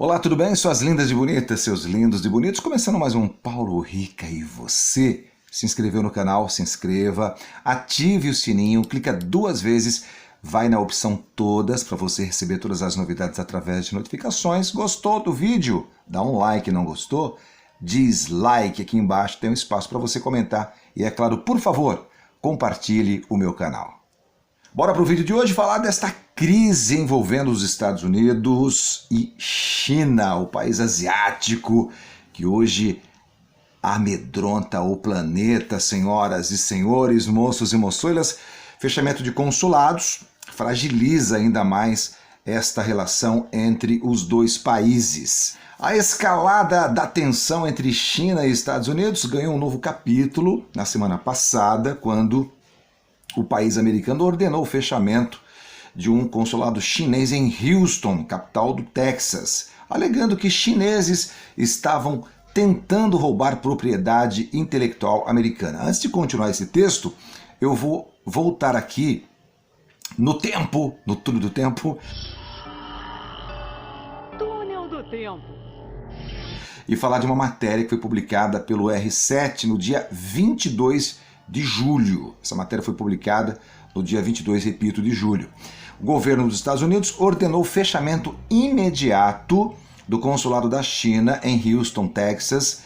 Olá, tudo bem? Suas lindas e bonitas, seus lindos e bonitos. Começando mais um Paulo Rica e você. Se inscreveu no canal? Se inscreva, ative o sininho, clica 2 vezes, vai na opção todas para você receber todas as novidades através de notificações. Gostou do vídeo? Dá um like, não gostou? Dislike, aqui embaixo tem um espaço para você comentar. E é claro, por favor, compartilhe o meu canal. Bora para o vídeo de hoje falar desta crise envolvendo os Estados Unidos e China, o país asiático que hoje amedronta o planeta, senhoras e senhores, moços e moçoilas. Fechamento de consulados fragiliza ainda mais esta relação entre os dois países. A escalada da tensão entre China e Estados Unidos ganhou um novo capítulo na semana passada, quando o país americano ordenou o fechamento de um consulado chinês em Houston, capital do Texas, alegando que chineses estavam tentando roubar propriedade intelectual americana. Antes de continuar esse texto, eu vou voltar aqui no tempo, no túnel do tempo. Túnel do tempo. E falar de uma matéria que foi publicada pelo R7 no dia 22 de julho. Essa matéria foi publicada no dia 22, repito, de julho. O governo dos Estados Unidos ordenou o fechamento imediato do consulado da China em Houston, Texas,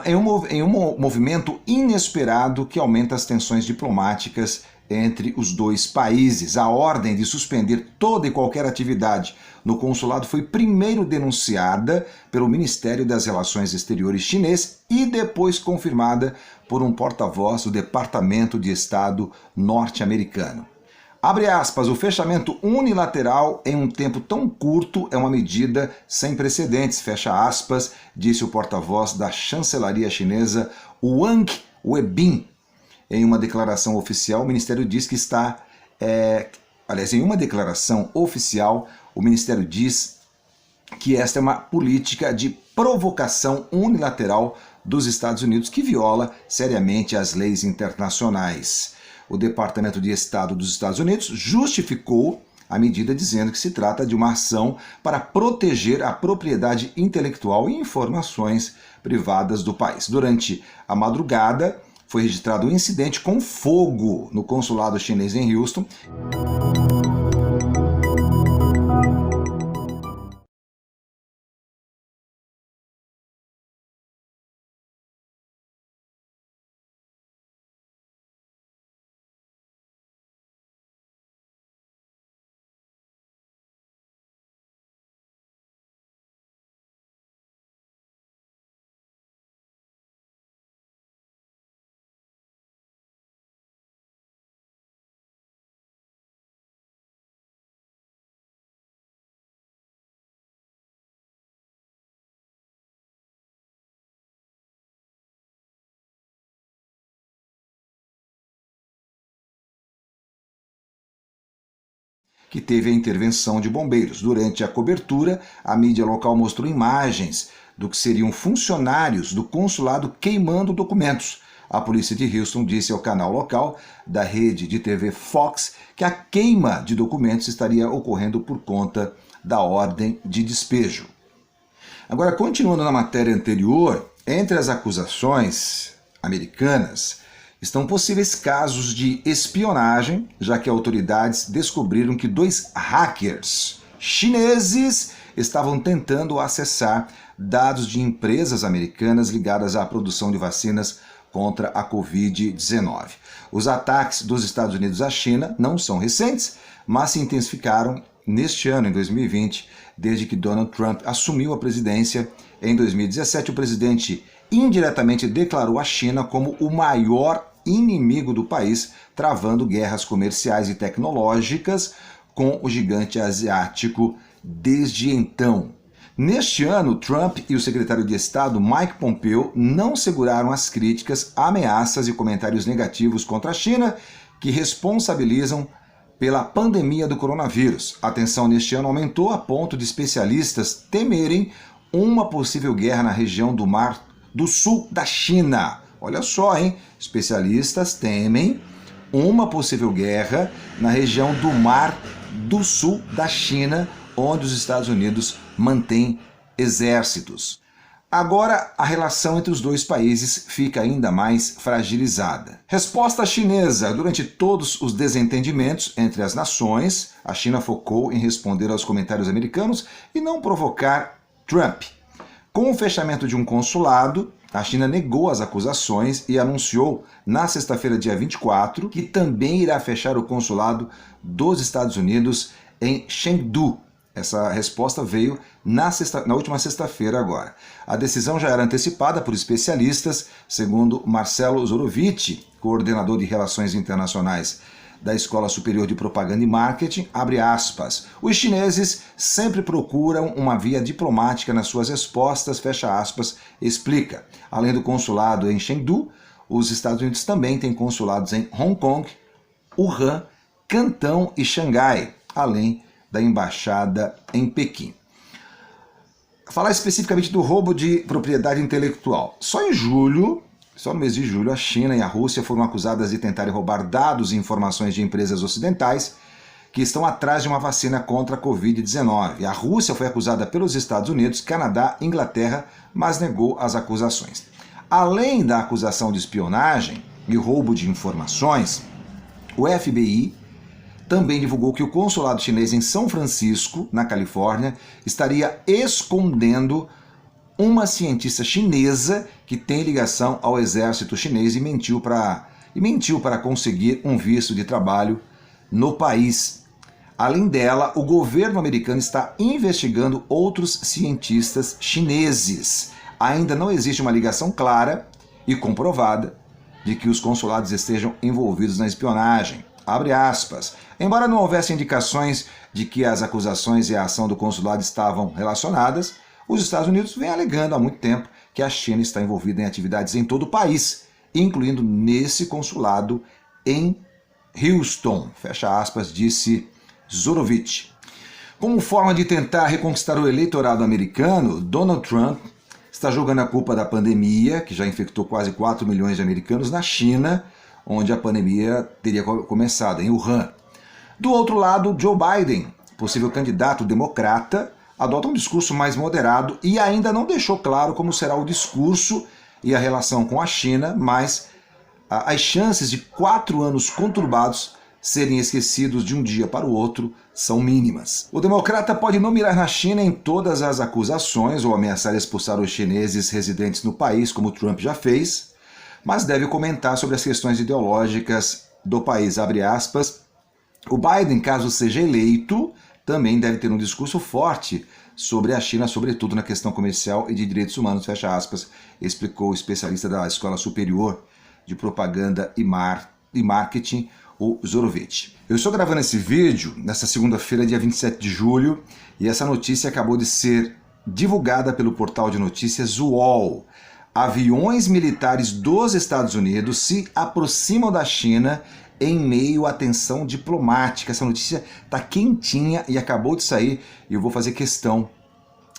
em um movimento inesperado que aumenta as tensões diplomáticas entre os dois países. A ordem de suspender toda e qualquer atividade no consulado foi primeiro denunciada pelo Ministério das Relações Exteriores chinês e depois confirmada por um porta-voz do Departamento de Estado norte-americano. Abre aspas, o fechamento unilateral em um tempo tão curto é uma medida sem precedentes, fecha aspas, disse o porta-voz da chancelaria chinesa Wang Wenbin. Em uma declaração oficial, o Ministério diz que em uma declaração oficial, o Ministério diz que esta é uma política de provocação unilateral dos Estados Unidos que viola seriamente as leis internacionais. O Departamento de Estado dos Estados Unidos justificou a medida dizendo que se trata de uma ação para proteger a propriedade intelectual e informações privadas do país. Durante a madrugada, foi registrado um incidente com fogo no consulado chinês em Houston. Que teve a intervenção de bombeiros. Durante a cobertura, a mídia local mostrou imagens do que seriam funcionários do consulado queimando documentos. A polícia de Houston disse ao canal local da rede de TV Fox que a queima de documentos estaria ocorrendo por conta da ordem de despejo. Agora, continuando na matéria anterior, entre as acusações americanas estão possíveis casos de espionagem, já que autoridades descobriram que 2 hackers chineses estavam tentando acessar dados de empresas americanas ligadas à produção de vacinas contra a Covid-19. Os ataques dos Estados Unidos à China não são recentes, mas se intensificaram neste ano, em 2020, desde que Donald Trump assumiu a presidência. Em 2017, o presidente indiretamente declarou a China como o maior inimigo do país, travando guerras comerciais e tecnológicas com o gigante asiático desde então. Neste ano, Trump e o secretário de Estado Mike Pompeo não seguraram as críticas, ameaças e comentários negativos contra a China que responsabilizam pela pandemia do coronavírus. A tensão neste ano aumentou a ponto de especialistas temerem uma possível guerra na região do Mar do Sul da China. Olha só, hein? Especialistas temem uma possível guerra na região do Mar do Sul da China, onde os Estados Unidos mantêm exércitos. Agora, a relação entre os dois países fica ainda mais fragilizada. Resposta chinesa. Durante todos os desentendimentos entre as nações, a China focou em responder aos comentários americanos e não provocar Trump. Com o fechamento de um consulado, a China negou as acusações e anunciou na sexta-feira, dia 24, que também irá fechar o consulado dos Estados Unidos em Chengdu. Essa resposta veio na última sexta-feira agora. A decisão já era antecipada por especialistas, segundo Marcelo Zorovitch, coordenador de Relações Internacionais da Escola Superior de Propaganda e Marketing, abre aspas. Os chineses sempre procuram uma via diplomática nas suas respostas, fecha aspas, explica. Além do consulado em Chengdu, os Estados Unidos também têm consulados em Hong Kong, Wuhan, Cantão e Xangai, além da embaixada em Pequim. Falar especificamente do roubo de propriedade intelectual. Só no mês de julho, a China e a Rússia foram acusadas de tentarem roubar dados e informações de empresas ocidentais que estão atrás de uma vacina contra a Covid-19. A Rússia foi acusada pelos Estados Unidos, Canadá, Inglaterra, mas negou as acusações. Além da acusação de espionagem e roubo de informações, o FBI também divulgou que o consulado chinês em São Francisco, na Califórnia, estaria escondendo uma cientista chinesa que tem ligação ao exército chinês e mentiu para conseguir um visto de trabalho no país. Além dela, o governo americano está investigando outros cientistas chineses. Ainda não existe uma ligação clara e comprovada de que os consulados estejam envolvidos na espionagem. Abre aspas. Embora não houvesse indicações de que as acusações e a ação do consulado estavam relacionadas, os Estados Unidos vêm alegando há muito tempo que a China está envolvida em atividades em todo o país, incluindo nesse consulado em Houston, fecha aspas, disse Zorovitch. Como forma de tentar reconquistar o eleitorado americano, Donald Trump está jogando a culpa da pandemia, que já infectou quase 4 milhões de americanos, na China, onde a pandemia teria começado, em Wuhan. Do outro lado, Joe Biden, possível candidato democrata, adota um discurso mais moderado e ainda não deixou claro como será o discurso e a relação com a China, mas as chances de 4 anos conturbados serem esquecidos de um dia para o outro são mínimas. O democrata pode não mirar na China em todas as acusações ou ameaçar expulsar os chineses residentes no país, como Trump já fez, mas deve comentar sobre as questões ideológicas do país, abre aspas. O Biden, caso seja eleito, também deve ter um discurso forte sobre a China, sobretudo na questão comercial e de direitos humanos, fecha aspas, explicou o especialista da Escola Superior de Propaganda e Marketing, o Zorovitch. Eu estou gravando esse vídeo nesta segunda-feira, dia 27 de julho, e essa notícia acabou de ser divulgada pelo portal de notícias UOL. Aviões militares dos Estados Unidos se aproximam da China em meio à tensão diplomática. Essa notícia está quentinha e acabou de sair e eu vou fazer questão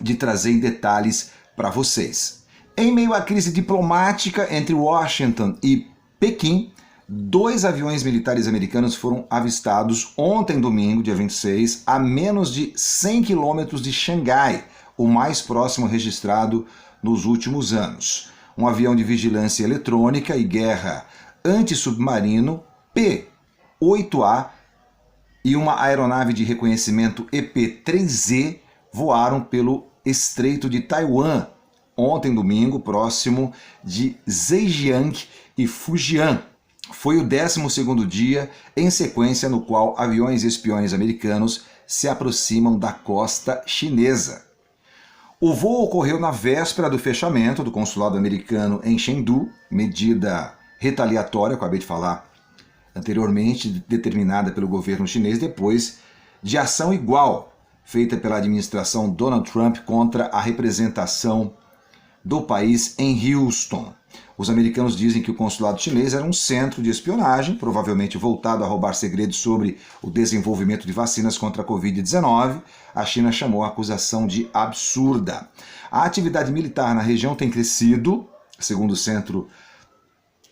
de trazer em detalhes para vocês. Em meio à crise diplomática entre Washington e Pequim, 2 aviões militares americanos foram avistados ontem, domingo, dia 26, a menos de 100 quilômetros de Xangai, o mais próximo registrado nos últimos anos. Um avião de vigilância eletrônica e guerra antissubmarino P-8A e uma aeronave de reconhecimento EP-3Z voaram pelo Estreito de Taiwan ontem, domingo, próximo de Zhejiang e Fujian. Foi o 12º dia em sequência no qual aviões espiões americanos se aproximam da costa chinesa. O voo ocorreu na véspera do fechamento do consulado americano em Chengdu, medida retaliatória, acabei de falar anteriormente, determinada pelo governo chinês depois de ação igual feita pela administração Donald Trump contra a representação do país em Houston. Os americanos dizem que o consulado chinês era um centro de espionagem, provavelmente voltado a roubar segredos sobre o desenvolvimento de vacinas contra a Covid-19. A China chamou a acusação de absurda. A atividade militar na região tem crescido, segundo o Centro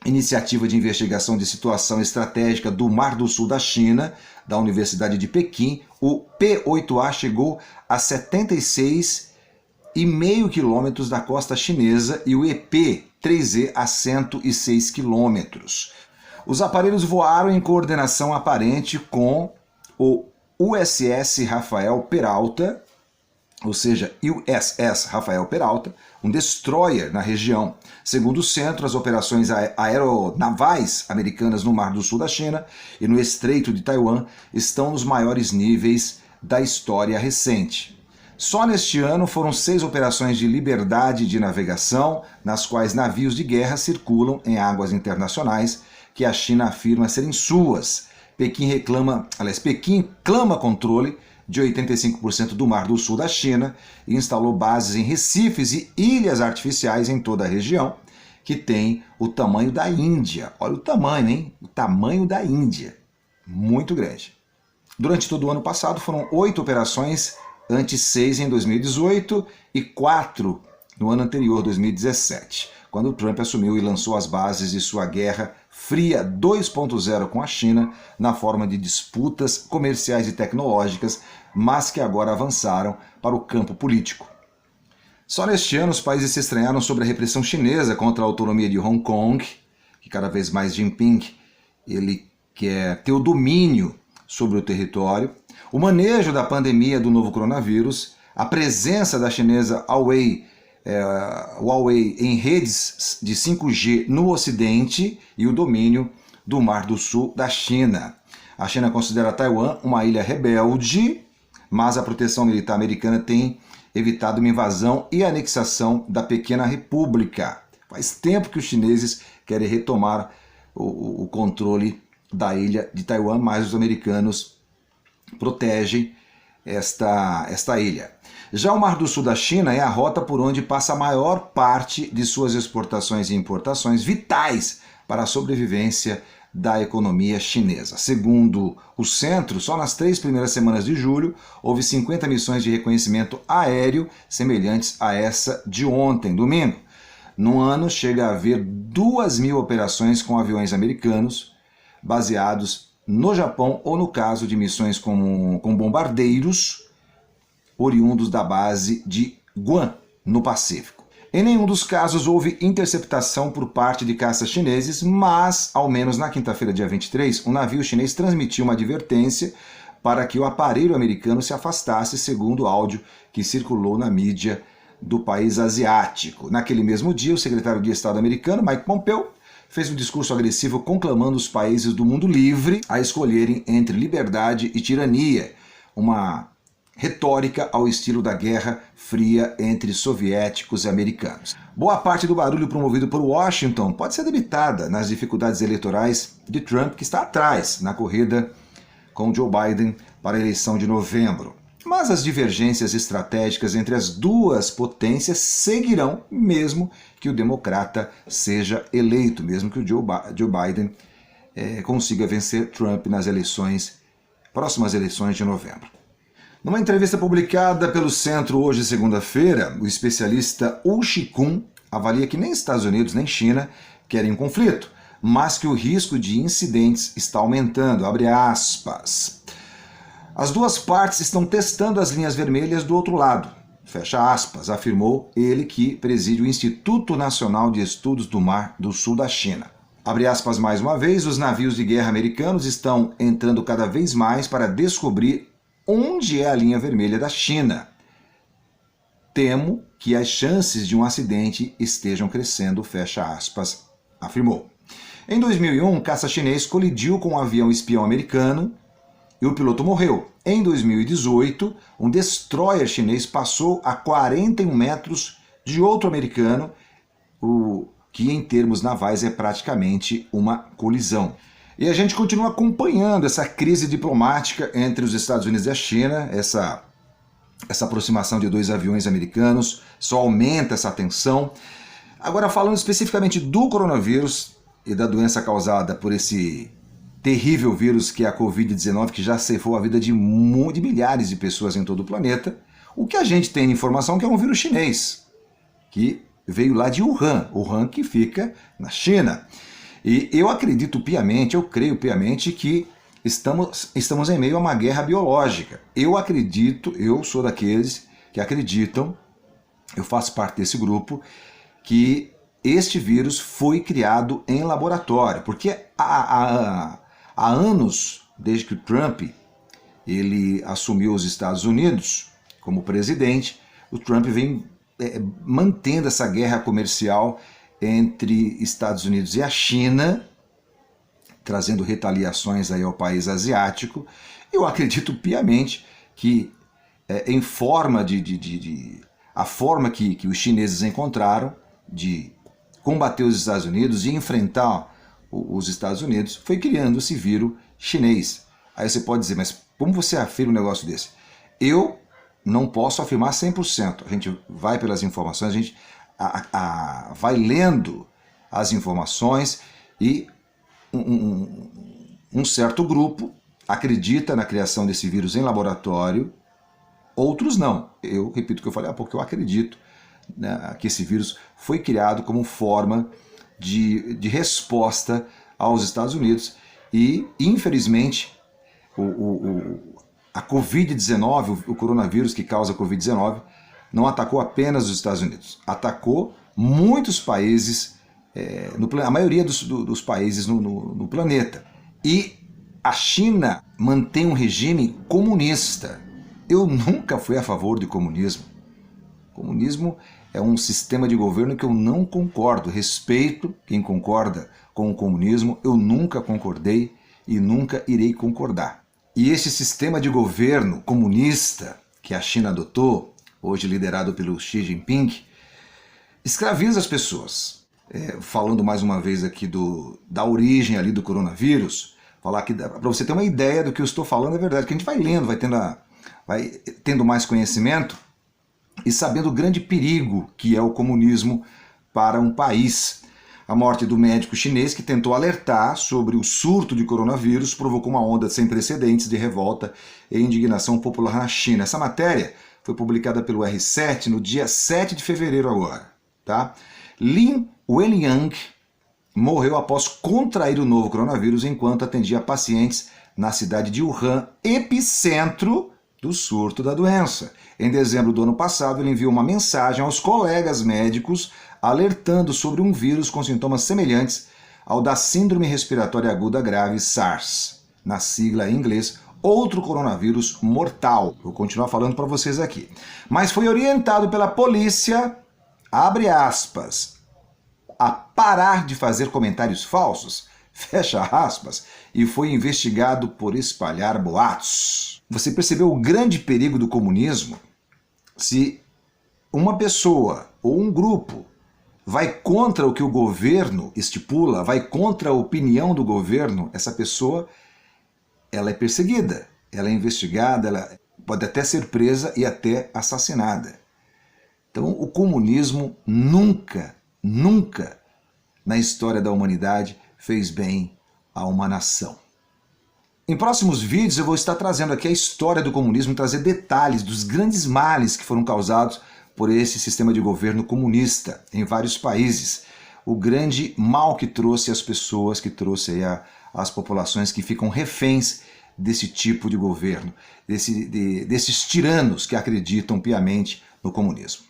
Iniciativa de Investigação de Situação Estratégica do Mar do Sul da China, da Universidade de Pequim, o P8A chegou a 76,5 quilômetros da costa chinesa e o EP3E a 106 quilômetros. Os aparelhos voaram em coordenação aparente com o USS Rafael Peralta, ou seja, USS Rafael Peralta, um destroyer na região. Segundo o centro, as operações aeronavais americanas no Mar do Sul da China e no Estreito de Taiwan estão nos maiores níveis da história recente. Só neste ano foram 6 operações de liberdade de navegação, nas quais navios de guerra circulam em águas internacionais que a China afirma serem suas. Pequim clama controle de 85% do Mar do Sul da China e instalou bases em recifes e ilhas artificiais em toda a região, que tem o tamanho da Índia. Olha o tamanho, hein? O tamanho da Índia. Muito grande. Durante todo o ano passado foram 8 operações, antes 6 em 2018 e 4 no ano anterior, 2017, quando Trump assumiu e lançou as bases de sua Guerra Fria 2.0 com a China, na forma de disputas comerciais e tecnológicas, mas que agora avançaram para o campo político. Só neste ano os países se estranharam sobre a repressão chinesa contra a autonomia de Hong Kong, que cada vez mais Jinping ele quer ter o domínio sobre o território, o manejo da pandemia do novo coronavírus, a presença da chinesa Huawei em redes de 5G no Ocidente e o domínio do Mar do Sul da China. A China considera Taiwan uma ilha rebelde, mas a proteção militar americana tem evitado uma invasão e anexação da pequena república. Faz tempo que os chineses querem retomar o controle da ilha de Taiwan, mas os americanos protegem esta ilha. Já o Mar do Sul da China é a rota por onde passa a maior parte de suas exportações e importações vitais para a sobrevivência da economia chinesa. Segundo o centro, só nas 3 primeiras semanas de julho houve 50 missões de reconhecimento aéreo semelhantes a essa de ontem, domingo. No ano chega a haver 2.000 operações com aviões americanos baseados no Japão ou no caso de missões com bombardeiros oriundos da base de Guam, no Pacífico. Em nenhum dos casos houve interceptação por parte de caças chineses, mas, ao menos na quinta-feira, dia 23, um navio chinês transmitiu uma advertência para que o aparelho americano se afastasse, segundo o áudio que circulou na mídia do país asiático. Naquele mesmo dia, o secretário de Estado americano, Mike Pompeo, fez um discurso agressivo conclamando os países do mundo livre a escolherem entre liberdade e tirania, uma retórica ao estilo da Guerra Fria entre soviéticos e americanos. Boa parte do barulho promovido por Washington pode ser debitada nas dificuldades eleitorais de Trump, que está atrás na corrida com Joe Biden para a eleição de novembro. Mas as divergências estratégicas entre as duas potências seguirão, mesmo que o democrata seja eleito, mesmo que o Joe Biden consiga vencer Trump nas próximas eleições de novembro. Numa entrevista publicada pelo Centro hoje, segunda-feira, o especialista Wu Shikun avalia que nem Estados Unidos nem China querem um conflito, mas que o risco de incidentes está aumentando, abre aspas. As duas partes estão testando as linhas vermelhas do outro lado, fecha aspas, afirmou ele que preside o Instituto Nacional de Estudos do Mar do Sul da China. Abre aspas mais uma vez, os navios de guerra americanos estão entrando cada vez mais para descobrir onde é a linha vermelha da China. Temo que as chances de um acidente estejam crescendo, fecha aspas, afirmou. Em 2001, um caça chinês colidiu com um avião espião americano e o piloto morreu. Em 2018, um destroyer chinês passou a 41 metros de outro americano, o que em termos navais é praticamente uma colisão. E a gente continua acompanhando essa crise diplomática entre os Estados Unidos e a China, essa aproximação de 2 aviões americanos, só aumenta essa tensão. Agora, falando especificamente do coronavírus e da doença causada por esse terrível vírus que é a Covid-19, que já ceifou a vida de milhares de pessoas em todo o planeta, o que a gente tem de informação é que é um vírus chinês, que veio lá de Wuhan que fica na China. E eu acredito piamente, eu creio piamente que estamos em meio a uma guerra biológica. Eu sou daqueles que acreditam, eu faço parte desse grupo, que este vírus foi criado em laboratório. Porque há anos, desde que o Trump ele assumiu os Estados Unidos como presidente, o Trump vem mantendo essa guerra comercial entre Estados Unidos e a China, trazendo retaliações aí ao país asiático. Eu acredito piamente que em forma a forma que os chineses encontraram de combater os Estados Unidos e enfrentar os Estados Unidos foi criando esse vírus chinês. Aí você pode dizer, mas como você afirma um negócio desse? Eu não posso afirmar 100%. A gente vai pelas informações, a gente vai lendo as informações e um certo grupo acredita na criação desse vírus em laboratório, outros não. Eu repito o que eu falei há pouco, eu acredito, né, que esse vírus foi criado como forma de resposta aos Estados Unidos e, infelizmente, a Covid-19, o coronavírus que causa a Covid-19, não atacou apenas os Estados Unidos, atacou muitos países, a maioria dos países no planeta. E a China mantém um regime comunista. Eu nunca fui a favor do comunismo. Comunismo é um sistema de governo que eu não concordo. Respeito quem concorda com o comunismo, eu nunca concordei e nunca irei concordar. E esse sistema de governo comunista que a China adotou, hoje liderado pelo Xi Jinping, escraviza as pessoas. Falando mais uma vez aqui da origem ali do coronavírus, falar que para você ter uma ideia do que eu estou falando é verdade, que a gente vai lendo, vai tendo mais conhecimento e sabendo o grande perigo que é o comunismo para um país. A morte do médico chinês que tentou alertar sobre o surto de coronavírus provocou uma onda sem precedentes de revolta e indignação popular na China. Essa matéria foi publicada pelo R7 no dia 7 de fevereiro agora. Tá? Lin Wenliang morreu após contrair o novo coronavírus enquanto atendia pacientes na cidade de Wuhan, epicentro do surto da doença. Em dezembro do ano passado, ele enviou uma mensagem aos colegas médicos alertando sobre um vírus com sintomas semelhantes ao da Síndrome Respiratória Aguda Grave SARS, na sigla em inglês, outro coronavírus mortal. Vou continuar falando para vocês aqui. Mas foi orientado pela polícia, abre aspas, a parar de fazer comentários falsos, fecha aspas, e foi investigado por espalhar boatos. Você percebeu o grande perigo do comunismo? Se uma pessoa ou um grupo vai contra o que o governo estipula, vai contra a opinião do governo, essa pessoa ela é perseguida, ela é investigada, ela pode até ser presa e até assassinada. Então o comunismo nunca na história da humanidade fez bem a uma nação. Em próximos vídeos eu vou estar trazendo aqui a história do comunismo, trazer detalhes dos grandes males que foram causados por esse sistema de governo comunista em vários países. O grande mal que trouxe às pessoas, que trouxe aí às populações que ficam reféns desse tipo de governo, desses tiranos que acreditam piamente no comunismo.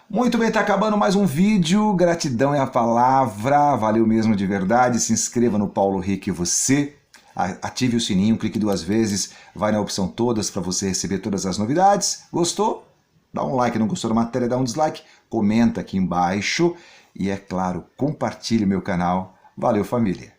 Muito bem, está acabando mais um vídeo. Gratidão é a palavra, valeu mesmo de verdade. Se inscreva no Paulo Rick você. Ative o sininho, clique 2 vezes, vai na opção todas para você receber todas as novidades. Gostou? Dá um like, não gostou da matéria, dá um dislike, comenta aqui embaixo e, é claro, compartilhe meu canal. Valeu, família!